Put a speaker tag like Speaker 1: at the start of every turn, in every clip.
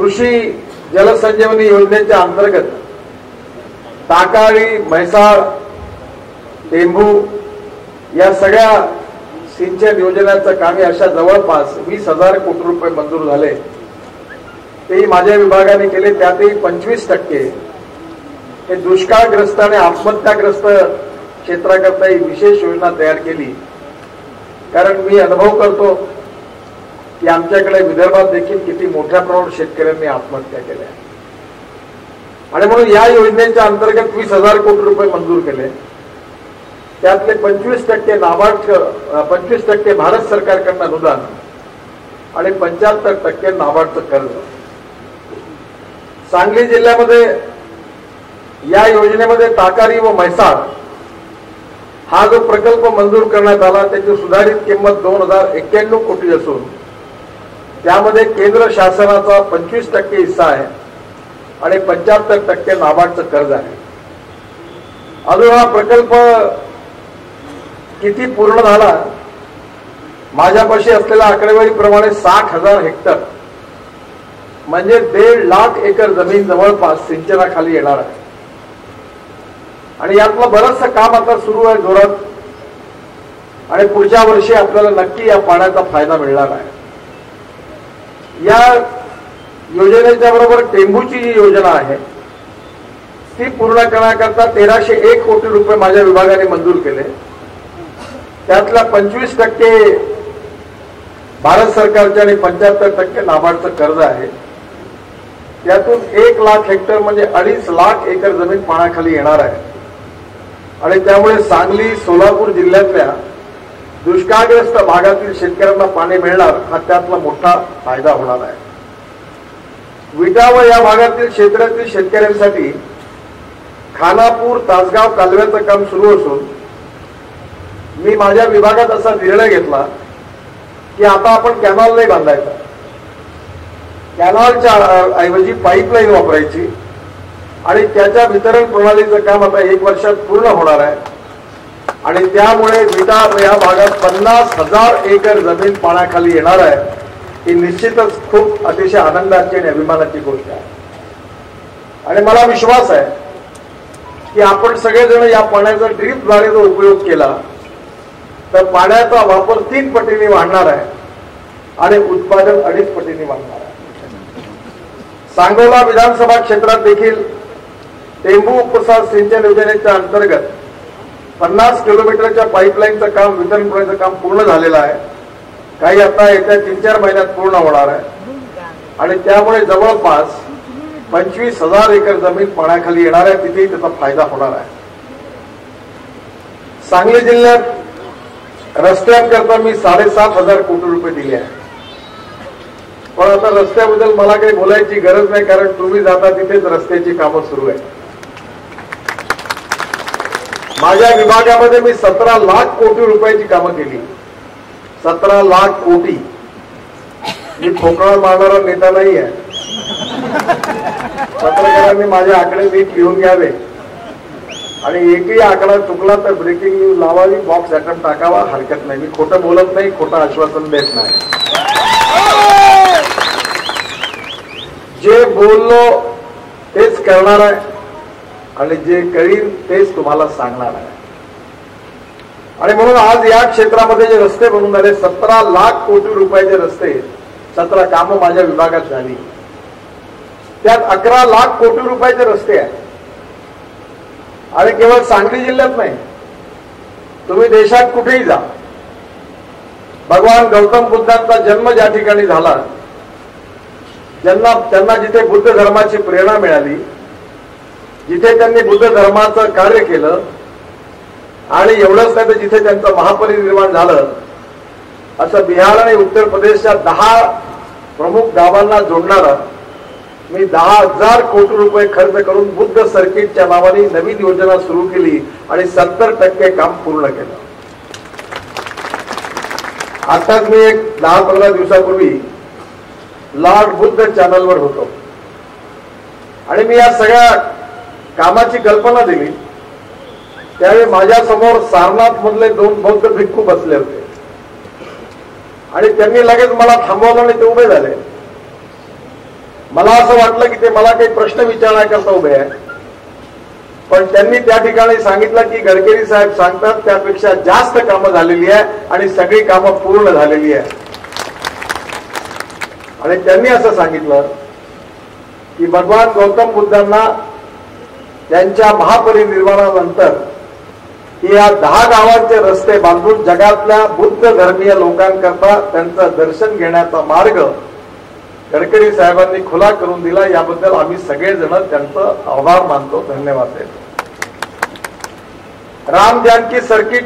Speaker 1: कृषी जलसंजीवनी योजनेच्या अंतर्गत ताकाळी, म्हैसाळ, टेंभू या सगळ्या सिंचन योजनांचं कामे अशा जवळपास 20,000 कोटी रुपये मंजूर झाले. ते माझ्या विभागाने केले. त्यातही 25% हे दुष्काळग्रस्त आणि आत्महत्याग्रस्त क्षेत्राकरता ही विशेष योजना तयार केली. कारण मी अनुभव करतो की आमच्याकडे विदर्भात देखील किती मोठ्या प्रमाणात शेतकऱ्यांनी आत्महत्या केल्या आणि म्हणून या योजनेच्या अंतर्गत 20,000 कोटी रुपये मंजूर केले. त्यातले 25% नाबार्ड, 25% भारत सरकारकडून अनुदान आणि 75% नाबार्डचं कर्ज. सांगली जिल्ह्यामध्ये या योजनेमध्ये ताकारी व म्हैसाळ हा जो प्रकल्प मंजूर करण्यात आला त्याची सुधारित किंमत 2,091 कोटी असून त्यामध्ये केंद्र शासनाचा 25% हिस्सा आहे आणि 75% नाबार्डचं कर्ज आहे. अजून हा प्रकल्प किती पूर्ण झाला? माझ्यापाशी असलेल्या आकडेवारीप्रमाणे 60,000 हेक्टर म्हणजे 1.5 लाख एकर जमीन जवळपास सिंचनाखाली येणार आहे. आणि यातलं बरंचसं काम आता सुरू आहे जोरात आणि पुढच्या वर्षी आपल्याला नक्की या पाण्याचा फायदा मिळणार आहे. या योजनेच्या बरोबर टेंभूची जी योजना आहे ती पूर्ण करण्याकरता 1,301 कोटी रुपये माझ्या विभागाने मंजूर केले. त्यातला 25% भारत सरकारचे आणि 75% नाबार्डचं कर्ज आहे. त्यातून 1 लाख हेक्टर म्हणजे 2.5 लाख एकर जमीन पाण्याखाली येणार आहे आणि त्यामुळे सांगली, सोलापूर जिल्ह्यातल्या दुष्काळग्रस्त भागातील शेतकऱ्यांना पाणी मिळणार हा त्यातला मोठा फायदा होणार आहे. विटा व या भागातील क्षेत्रातील शेतकऱ्यांसाठी खानापूर, तासगाव कालव्याचं काम सुरू असून मी माझ्या विभागात असा निर्णय घेतला की आता आपण कॅनॉल नाही बांधायचा, कॅनॉलच्या ऐवजी पाईपलाईन वापरायची आणि त्याच्या वितरण प्रणालीचं काम आता 1 वर्षात पूर्ण होणार आहे आणि त्यामुळे विटा या भागात 50,000 एकर जमीन पाण्याखाली येणार आहे. ही निश्चितच खूप अतिशय आनंदाची आणि अभिमानाची गोष्ट आहे आणि मला विश्वास आहे की आपण सगळेजण या पाण्याचा ड्रीपद्वारे जो उपयोग केला तर पाण्याचा वापर 3 पटीने वाढणार आहे आणि उत्पादन 2.5 पटीने वाढणार आहे. सांगोला विधानसभा क्षेत्रात देखील टेंभू उपसा सिंचन योजनेच्या अंतर्गत 50 किलोमीटरच्या पाईपलाईनचं काम, वितरण प्रणालीचं काम पूर्ण झालेलं आहे. काही आता येत्या 3-4 महिन्यात पूर्ण होणार आहे आणि त्यामुळे जवळपास 25,000 एकर जमीन पाण्याखाली येणार आहे. तिथेही त्याचा फायदा होणार आहे. सांगली जिल्ह्यात रस्त्यांकरता मी 7,500 कोटी रुपये दिले आहे. पण आता रस्त्याबद्दल मला काही बोलायची गरज नाही कारण तुम्ही जाता तिथेच रस्त्याची कामं सुरू आहेत. माझ्या विभागामध्ये मी 17 लाख कोटी रुपयाची कामं केली. 17 लाख कोटी. मी खोकळा मारणारा नेता नाही आहे. पत्रकारांनी माझे आकडे नीट लिहून घ्यावे आणि एकही आकडा चुकला तर ब्रेकिंग न्यूज लावावी, बॉक्स ऍटम टाकावा, हरकत नाही. मी खोटं बोलत नाही, खोटं आश्वासन देत नाही. जे बोललो तेच करणार आहे आणि जे करीन तेच तुम्हाला सांगणार आहे. आणि म्हणून आज या क्षेत्रामध्ये जे रस्ते बनवून झाले 17 लाख कोटी रुपयाचे रस्ते, 17 कामं माझ्या विभागात झाली. त्यात 11 लाख कोटी रुपयाचे रस्ते आहेत. आणि केवळ सांगली जिल्ह्यात नाही, तुम्ही देशात कुठेही जा, भगवान गौतम बुद्धांचा जन्म ज्या ठिकाणी झाला, त्यांना जिथे बुद्ध धर्माची प्रेरणा मिळाली, जिथे त्यांनी बुद्ध धर्माचं कार्य केलं आणि एवढंच नाही तर जिथे त्यांचं महापरिनिर्वाण झालं, असं बिहार आणि उत्तर प्रदेशच्या 10 प्रमुख गावांना जोडणारा मी 10,000 कोटी रुपये खर्च करून बुद्ध सर्किटच्या नावाने नवीन योजना सुरू केली आणि 70% काम पूर्ण केलं. आताच मी एक 10-15 दिवसापूर्वी लॉर्ड बुद्ध चॅनलवर होतो आणि मी या सगळ्या कामाची कल्पना दिली. त्यावेळी माझ्या समोर सारनाथ मधले 2 बौद्ध भिक्खू बसले होते आणि त्यांनी लगेच मला थांबवलं आणि ते उभे झाले. मला असं वाटलं की ते मला काही प्रश्न विचारण्याकरता उभे आहे, पण त्यांनी त्या ठिकाणी सांगितलं की गडकरी साहेब सांगतात त्यापेक्षा जास्त कामं झालेली आहे आणि सगळी कामं पूर्ण झालेली आहे. आणि त्यांनी असं सांगितलं की भगवान गौतम बुद्धांना त्यांच्या महापरिनिर्वाणानंतर या 10 गावांचे रस्ते बांधून जगातल्या बुद्ध धर्मीय लोकांकरता त्यांचं दर्शन घेण्याचा मार्ग गडकरी साहेबांनी खुला करून दिला. याबद्दल आम्ही सगळेजण त्यांचं आभार मानतो, धन्यवाद देतो. राम जानकी सर्किट,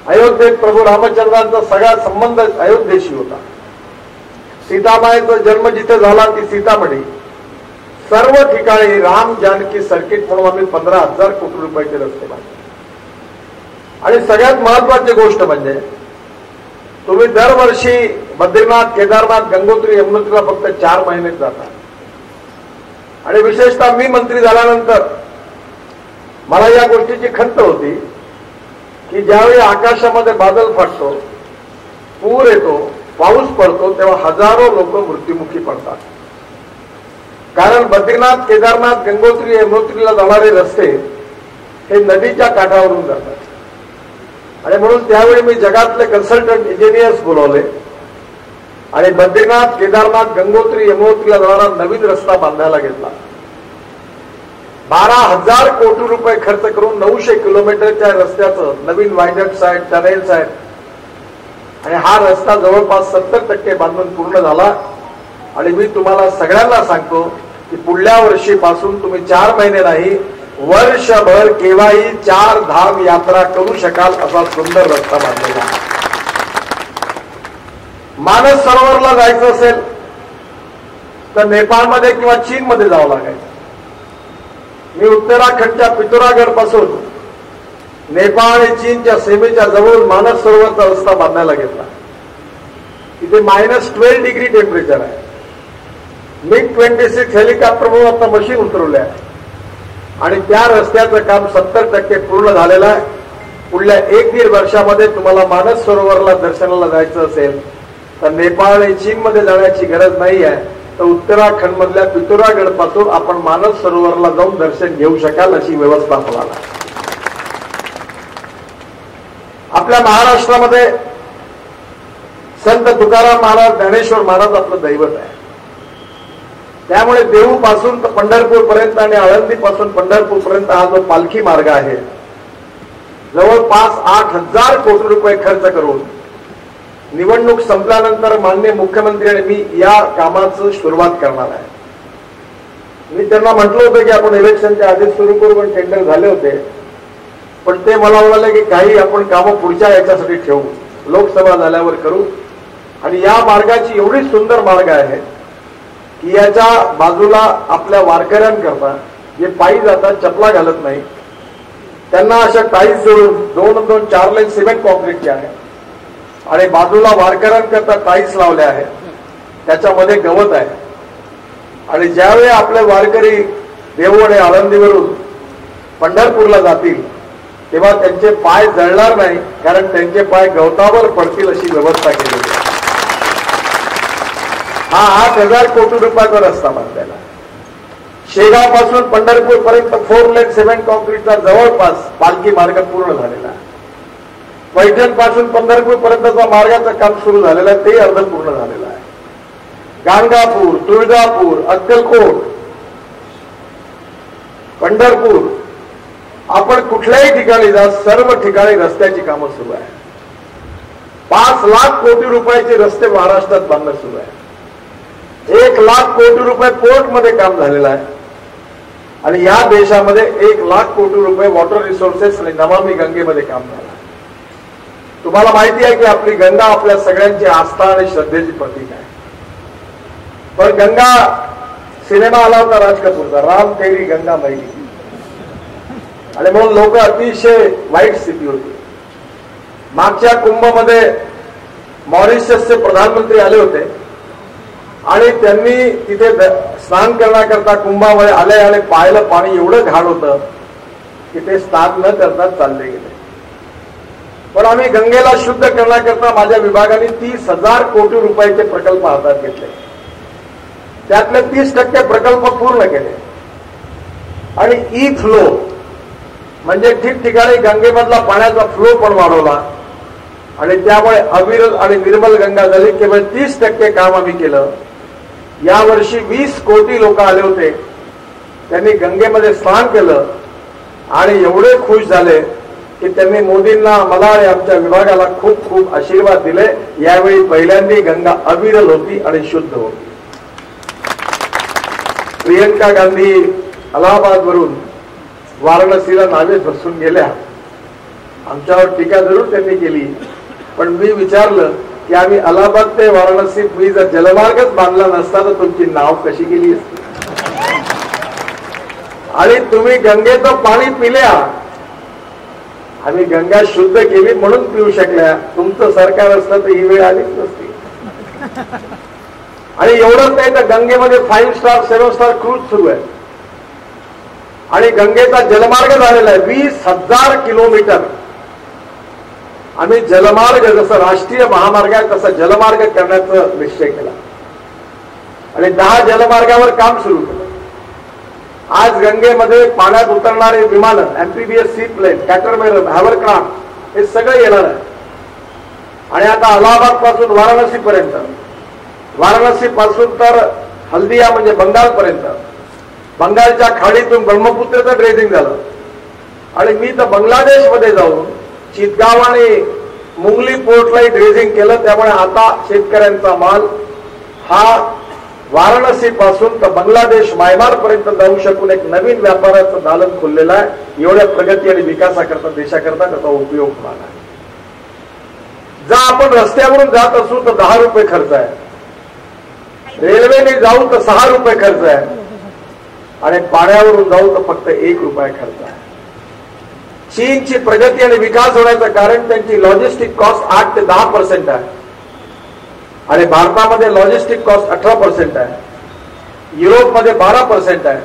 Speaker 1: अयोध्येत प्रभू रामचंद्रांचा सगळा संबंध अयोध्येशी होता. सीतामाईचा जन्म जिथे झाला ती सीतामढी, सर्व ठिकाणी राम जानकी सर्किट म्हणून आम्ही 15,000 कोटी रुपयाचे रस्ते बांधले. आणि सगळ्यात महत्वाची गोष्ट म्हणजे तुम्ही दरवर्षी बद्रीनाथ, केदारनाथ, गंगोत्री, यमुनोत्रीला फक्त 4 महिनेच जाता. आणि विशेषतः मी मंत्री झाल्यानंतर मला या गोष्टीची खंत होती की ज्यावेळी आकाशामध्ये बादल फाटतो, पूर येतो, पाऊस पडतो, तेव्हा हजारो लोक मृत्युमुखी पडतात. कारण बद्रीनाथ, केदारनाथ, गंगोत्री, यमुनोत्रीला जाणारे रस्ते हे नदीच्या काठावरून जातात. आणि म्हणून त्यावेळी मी जगातले कन्सल्टंट इंजिनियर्स बोलवले आणि बद्रीनाथ, केदारनाथ, गंगोत्री, यमुनोत्रीला जाणारा नवीन रस्ता बांधायला घेतला. 12,000 कोटी रुपये खर्च करून 900 किलोमीटरच्या रस्त्याचं नवीन वायडक्ट्स आहेत, टनेल्स आहेत. आणि हा रस्ता जवळपास 70% बांधून पूर्ण झाला. आणि मी तुम्हाला सगळ्यांना सांगतो की पुढल्या वर्षीपासून तुम्ही 4 महिने नाही, वर्षभर केव्हाही 4 धाम यात्रा करू शकाल असा सुंदर रस्ता बांधलेला. मानस सरोवरला जायचं असेल तर नेपाळमध्ये किंवा चीनमध्ये जावं लागायचं. मी उत्तराखंडच्या पिथोरागड पासून नेपाळ आणि चीनच्या सीमेच्या जवळ मानस सरोवरचा रस्ता बांधायला घेतला. तिथे -12 डिग्री टेम्परेचर आहे. MiG-26 हेलिकॉप्टर म्हणून आता मशीन उतरवले आहे आणि त्या रस्त्याचं काम 70% पूर्ण झालेलं आहे. पुढल्या 1-1.5 वर्षामध्ये तुम्हाला मानस सरोवरला दर्शनाला जायचं असेल तर नेपाळ आणि चीनमध्ये जाण्याची गरज नाही आहे, तर उत्तराखंड मधल्या पिथोरागड पासून आपण मानस सरोवरला जाऊन दर्शन घेऊ शकाल अशी व्यवस्था होणार आहे. आपल्या महाराष्ट्रामध्ये संत तुकाराम महाराज, ज्ञानेश्वर महाराज आपलं दैवत आहे. त्यामुळे देहू पासून पंढरपूर पर्यंत आणि आळंदी पासून पंढरपूर पर्यंत हा जो पालखी मार्ग आहे, जवळपास 8,000 कोटी रुपये खर्च करून निवडणूक संपल्यानंतर माननीय मुख्यमंत्री आणि मी या कामाचं सुरुवात करणार आहे. मी त्यांना म्हटलं होतं की आपण इलेक्शनच्या आधी सुरू करू, पण टेंडर झाले होते. पण ते मला म्हणाले की काही आपण कामं पुढच्या याच्यासाठी ठेवू, लोकसभा झाल्यावर करू. आणि या मार्गाची एवढी सुंदर मार्ग आहे की याच्या बाजूला आपल्या वारकऱ्यांकरता जे पायी जातात, चपला घालत नाही, त्यांना अशा टाईल्स जोडून 2-2, 4 लेन सिमेंट कॉन्क्रीटचे आहे आणि बाजूला वारकऱ्यांकरता टाईल्स लावल्या आहेत. त्याच्यामध्ये गवत आहे. आणि ज्यावेळी आपले वारकरी देहू आणि आळंदीवरून पंढरपूरला जातील तेव्हा त्यांचे पाय जळणार नाही, कारण त्यांचे पाय गवतावर पडतील अशी व्यवस्था केली आहे. हा 8,000 कोटी रुपयाचा रस्ता बांधलेला. शेगाव पासून पंढरपूर पर्यंत 4 लेन सिमेंट कॉन्क्रीटचा जवळपास पालखी मार्ग पूर्ण झालेला आहे. पैठण पासून पंढरपूर पर्यंतचा मार्गाचं काम सुरू झालेलं आहे, ते अर्ध पूर्ण झालेलं आहे. गाणगापूर, तुळजापूर, अक्कलकोट, पंढरपूर, आपण कुठल्याही ठिकाणी जा, सर्व ठिकाणी रस्त्याची कामं सुरू आहे. 5 लाख कोटी रुपयाचे रस्ते महाराष्ट्रात बांधणं सुरू आहे. 1 लाख कोटी रुपये पोर्टमध्ये काम झालेलं आहे. आणि या देशामध्ये 1 लाख कोटी रुपये वॉटर रिसोर्सेस आणि नमामि गंगेमध्ये काम झालं. तुम्हाला माहिती आहे की आपली गंगा आपल्या सगळ्यांची आस्था आणि श्रद्धेची प्रतीक आहे. पण गंगा सिनेमा आला होता राज कपूरचा, राम तेरी गंगा मैली, आणि म्हणून लोक अतिशय वाईट स्थिती होती. मागच्या कुंभमध्ये मॉरिशसचे प्रधानमंत्री आले होते आणि त्यांनी तिथे स्नान करण्याकरता कुंभामध्ये आले पाहिलं पाणी एवढं घाण होतं की ते स्नान न करता चालले गेले. पण आम्ही गंगेला शुद्ध करण्याकरता माझ्या विभागाने 30,000 कोटी रुपयाचे प्रकल्प हातात घेतले. त्यातले 30% प्रकल्प पूर्ण केले आणि ई फ्लो म्हणजे ठिकठिकाणी गंगेमधला पाण्याचा फ्लो पण वाढवला आणि त्यामुळे अविरल आणि निर्मल गंगा झाली. केवळ 30% काम आम्ही केलं. यावर्षी 20 कोटी लोक आले होते. त्यांनी गंगेमध्ये स्नान केलं आणि एवढे खुश झाले की त्यांनी मोदींना, मला आणि आमच्या विभागाला खूप खूप आशीर्वाद दिले. यावेळी पहिल्यांदा गंगा अविरल होती आणि शुद्ध होती. प्रियंका गांधी अलाहाबाद वरून वाराणसीला नावे बसून गेल्या. आमच्यावर टीका जरूर त्यांनी केली, पण मी विचारलं की आम्ही अलाहाबाद ते वाराणसी मी जर जलमार्गच बांधला नसता तर तुमची नाव कशी गेली असती. आणि तुम्ही गंगेचं पाणी पिल्या. आम्ही गंगा शुद्ध केली म्हणून पिऊ शकल्या. तुमचं सरकार असलं तर ही वेळ आलीच नसती. आणि एवढंच नाही तर गंगेमध्ये 5 स्टार 7 स्टार क्रूज सुरू आहे आणि गंगेचा जलमार्ग झालेला आहे 20,000 किलोमीटर. आम्ही जलमार्ग, जसं राष्ट्रीय महामार्ग आहे तसा जलमार्ग करण्याचा निश्चय केला आणि 10 जलमार्गावर काम सुरू केलं. आज गंगेमध्ये पाण्यात उतरणारे विमानं, एम्फिबियस सी प्लेन, कॅटरमेरन, हॅवरक्राफ्ट हे सगळं येणार आहे. आणि आता अलाहाबाद पासून वाराणसी पर्यंत, वाराणसी पासून तर हल्दिया म्हणजे बंगालपर्यंत, बंगालच्या खाडीतून ब्रह्मपुत्रचं ड्रेजिंग झालं. आणि मी तर बांगलादेशमध्ये जाऊन चितगाव आणि मुंगली पोर्टलाही ड्रेजिंग केलं. त्यामुळे आता शेतकऱ्यांचा माल हा वाराणसी पासून तर बांगलादेश म्यानमार पर्यंत जाऊ शकून एक नवीन व्यापाराचं दालन खुललेलं आहे. एवढ्या प्रगती आणि विकासाकरता, देशाकरता त्याचा उपयोग होणार आहे. जर आपण रस्त्यावरून जात असू तर 10 रुपये खर्च आहे, रेल्वेने जाऊ तर 6 रुपये खर्च आहे आणि पाण्यावरून जाऊ तर फक्त 1 रुपया खर्च आहे. चीनची प्रगती आणि विकास होण्याचं कारण त्यांची लॉजिस्टिक कॉस्ट 8 ते 10% आहे आणि भारतामध्ये लॉजिस्टिक कॉस्ट 18% आहे. युरोपमध्ये 12% आहे.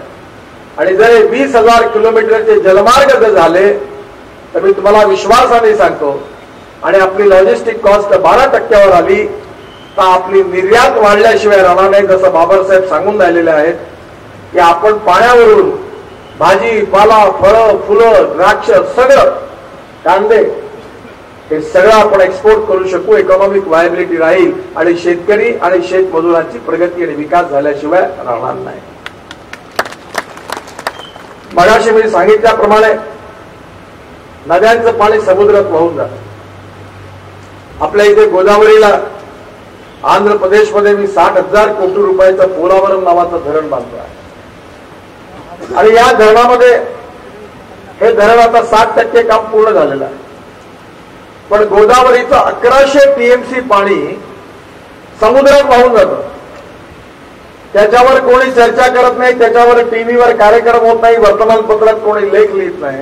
Speaker 1: आणि जर 20,000 किलोमीटरचे जलमार्ग जर झाले तर मी तुम्हाला विश्वासाने सांगतो आणि आपली लॉजिस्टिक कॉस्ट 12% आली तर आपली निर्यात वाढल्याशिवाय राहणार नाही. जसं बाबासाहेब सांगून राहिलेले आहेत की आपण पाण्यावरून भाजी पाला, फळं, फुलं, द्राक्ष, सगळं, कांदे, हे सगळं आपण एक्सपोर्ट करू शकू. इकॉनॉमिक व्हायबिलिटी राहील आणि शेतकरी आणि शेतमजुरांची प्रगती आणि विकास झाल्याशिवाय राहणार नाही. मगाशी मी सांगितल्याप्रमाणे नद्यांचं पाणी समुद्रात वाहून जातं. आपल्या इथे गोदावरीला आंध्र प्रदेशमध्ये मी 60,000 कोटी रुपयाचं पोलावरम नावाचं धरण बांधतो आहे आणि या धरणामध्ये हे धरण आता 60% काम पूर्ण झालेलं आहे. पण गोदावरीचं 1100 TMC पाणी समुद्रात वाहून जातं. त्याच्यावर कोणी चर्चा करत नाही, त्याच्यावर टीव्हीवर कार्यक्रम होत नाही, वर्तमानपत्रात कोणी लेख लिहित नाही.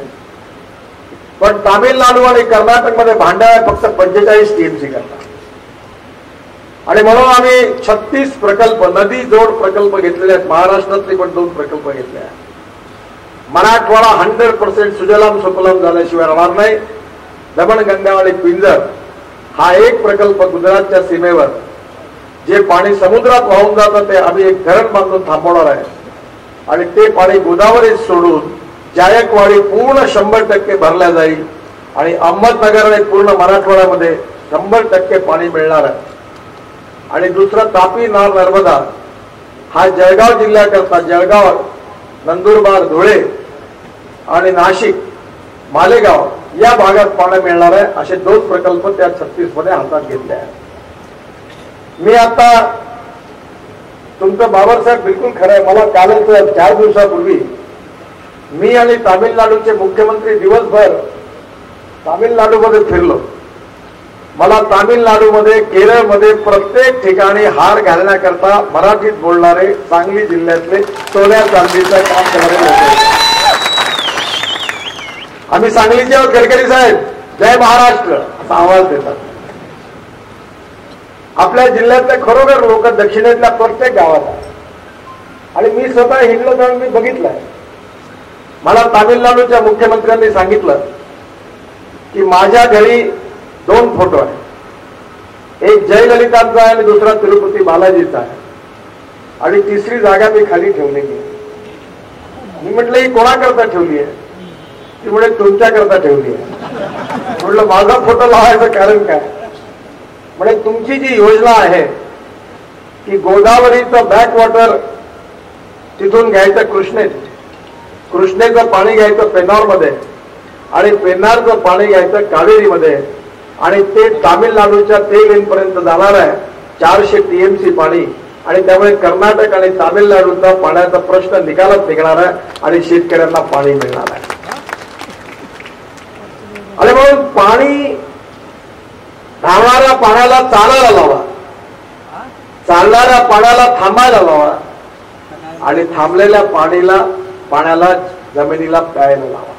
Speaker 1: पण तामिळनाडू आणि कर्नाटकमध्ये भांडार फक्त 45 TMC करतात. आणि म्हणून आम्ही 36 प्रकल्प, नदी जोड प्रकल्प घेतलेले आहेत. महाराष्ट्रातले पण 2 प्रकल्प घेतले आहेत. मराठवाडा 100% सुजलाम सुफलाम झाल्याशिवाय राहणार नाही. दमणगंगा आणि पिंजर हा एक प्रकल्प गुजरातच्या सीमेवर जे पाणी समुद्रात वाहून जातं ते आम्ही एक धरण बांधून थांबवणार आहे आणि ते पाणी गोदावरीत सोडून जायकवाडी पूर्ण 100% भरल्या जाईल आणि अहमदनगर आणि पूर्ण मराठवाड्यामध्ये 100% पाणी मिळणार आहे. आणि दुसरं तापी, नार, नर्मदा हा जळगाव जिल्ह्याकरता, जळगाव, नंदुरबार, धुळे आणि नाशिक, मालेगाव या भागात पाणी मिळणार आहे. असे 2 प्रकल्प त्या 36 मध्ये हातात घेतले आहेत. मी आता तुमचं बाबासाहेब बिलकुल खरं आहे. मला कालच 4 दिवसापूर्वी मी आणि तामिळनाडूचे मुख्यमंत्री दिवसभर तामिळनाडूमध्ये फिरलो. मला तामिळनाडूमध्ये, केरळमध्ये प्रत्येक ठिकाणी हार घालण्याकरता मराठीत बोलणारे सांगली जिल्ह्यातले सोन्या चांदीचं काम करणारे लोक. आम्ही सांगलीचे आहोत. गडकरी साहेब जय महाराष्ट्र असा आवाज देतात. आपल्या जिल्ह्यातले खरोखर लोक दक्षिणेतल्या प्रत्येक गावात आहेत आणि मी स्वतः हिंडलो तर मी बघितलंय. मला तामिळनाडूच्या मुख्यमंत्र्यांनी सांगितलं की माझ्या घरी 2 फोटो आहेत. एक जयललितांचा आहे आणि दुसरा तिरुपती बालाजीचा आहे. आणि तिसरी जागा मी खाली ठेवलेली आहे. मी म्हटलं ही कोणाकरता ठेवली आहे? ती म्हणे तुमच्याकरता ठेवली आहे. म्हटलं माझा फोटो लावायचं कारण काय? म्हणे तुमची जी योजना आहे की गोदावरीचं बॅकवॉटर तिथून घ्यायचं कृष्णेचं पाणी घ्यायचं पेन्नारमध्ये आणि पेन्नारचं पाणी घ्यायचं कावेरीमध्ये आणि ते तामिळनाडूच्या तेलपर्यंत जाणार आहे 400 TMC पाणी आणि त्यामुळे कर्नाटक आणि तामिळनाडूचा पाण्याचा प्रश्न निकालात निघणार आहे आणि शेतकऱ्यांना पाणी मिळणार आहे. आणि म्हणून पाणी धावणाऱ्या पाण्याला चालायला लावा, चालणाऱ्या पाण्याला थांबायला लावा आणि थांबलेल्या पाण्याला जमिनीला प्यायला लावा.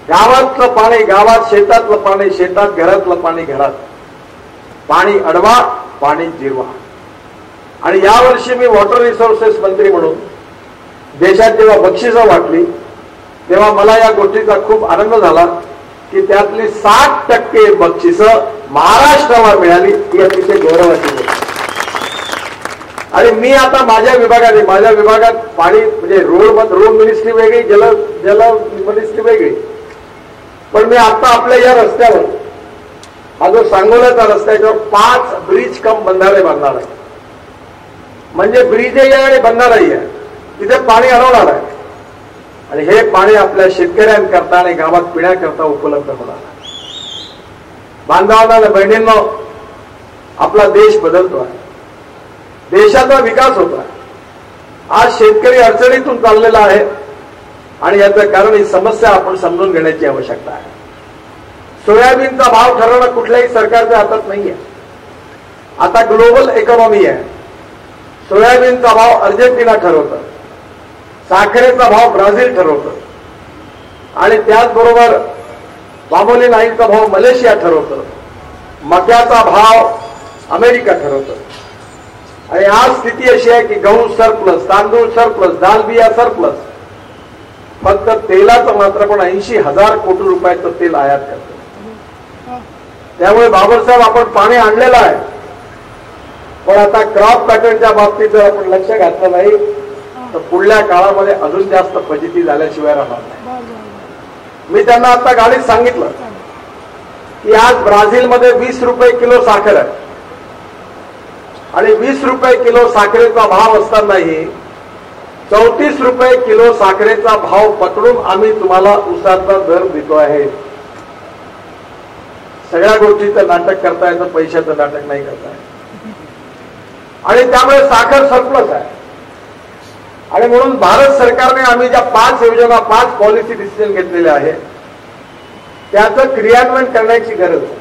Speaker 1: गावातलं पाणी गावात, शेतातलं पाणी शेतात, घरातलं पाणी घरात. पाणी अडवा, पाणी जिरवा. आणि यावर्षी मी वॉटर रिसोर्सेस मंत्री म्हणून देशात जेव्हा बक्षिसं वाटली तेव्हा मला या गोष्टीचा खूप आनंद झाला की त्यातली 60% बक्षिसं महाराष्ट्राला मिळाली. ही अतिशय गौरवाची गोष्ट. आणि मी आता माझ्या विभागात पाणी म्हणजे रोड मिनिस्ट्री वेगळी, जल मिनिस्ट्री वेगळी. पण मी आता आपल्या या रस्त्यावर हा जो सांगोल्याचा रस्ता आहे त्यावर 5 ब्रिज कम बंधारे बांधणार आहे. म्हणजे ब्रिजही आहे आणि बंधाराही आहे. तिथे पाणी अडवणार आहे आणि हे पाणी आपल्या शेतकऱ्यांकरता आणि गावात पिण्याकरता उपलब्ध होणार आहे. बांधवांना बहिणींनो, आपला देश बदलतो आहे, देशाचा विकास होतो आहे. आज शेतकरी अडचणीतून चाललेला आहे आणि याचं कारण ही समस्या आपण समजून घेण्याची आवश्यकता आहे. सोयाबीनचा भाव ठरवणं कुठल्याही सरकारच्या हातात नाहीये. आता ग्लोबल इकॉनॉमी आहे. सोयाबीनचा भाव अर्जेंटिना ठरवतं, साखरेचा भाव ब्राझील ठरवतं आणि त्याचबरोबर पामोलिन ऑइलचा भाव मलेशिया ठरवतं, मक्याचा भाव अमेरिका ठरवतं. आणि आज स्थिती अशी आहे की गहू सरप्लस, तांदूळ सरप्लस, दाल बिया सरप्लस. फक्त तेलाचं मात्र पण 80,000 कोटी रुपयाचं तेल आयात करतो. त्यामुळे बाबरसाहेब आपण पाणी आणलेलं आहे, पण आता क्रॉप पॅटर्नच्या बाबतीत जर आपण लक्ष घातलं नाही तर पुढल्या काळामध्ये अजून जास्त फजिती झाल्याशिवाय राहणार नाही. मी त्यांना आता गाडीत सांगितलं की आज ब्राझीलमध्ये 20 रुपये किलो साखर आहे आणि 20 रुपये किलो साखरेचा भाव असतानाही 34 रुपये किलो साखरेचा भाव पकडून आम्ही तुम्हाला उसाचा दर देतो आहे. सगळ्या गोष्टीचं नाटक करता येतं, पैशाचं नाटक नाही करता येत. आणि त्यामुळे साखर सरप्लस आहे. आणि म्हणून भारत सरकारने आम्ही ज्या 5 योजना, 5 पॉलिसी डिसिजन घेतलेले आहे त्याचं क्रियान्वयन करण्याची गरज आहे.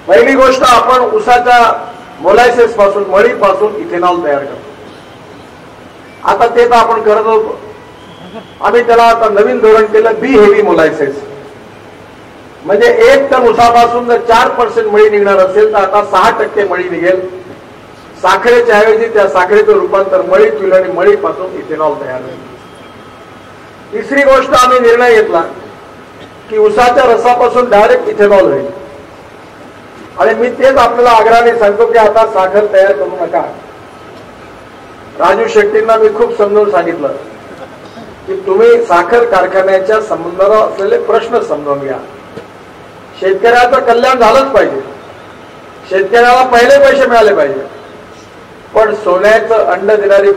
Speaker 1: पहिली गोष्ट, आपण उसाच्या मोलॅसिस पासून, मळीपासून इथेनॉल तयार करतो. आता ते तर आपण करत होतो. आम्ही त्याला आता नवीन धोरण केलं, बी हेवी मोलॅसिस. म्हणजे 1 टन उसापासून जर 4% मळी निघणार असेल तर आता 6% मळी निघेल. साखरेच्या ऐवजी त्या साखरेचं रूपांतर मळीत होईल आणि मळीपासून इथेनॉल तयार होईल. तिसरी गोष्ट, आम्ही निर्णय घेतला की उसाच्या रसापासून डायरेक्ट इथेनॉल होईल. आणि मी तेच आपल्याला आग्रहाने सांगतो की आता साखर तयार करू नका. राजू शेट्टींना मी खूप समजावून सांगितलं की तुम्ही साखर कारखान्याच्या संबंधाला असलेले प्रश्न समजावून घ्या. शेतकऱ्याचं कल्याण झालंच पाहिजे, शेतकऱ्याला पहिले पैसे मिळाले पाहिजे, पण सोन्याचं अंड देणारी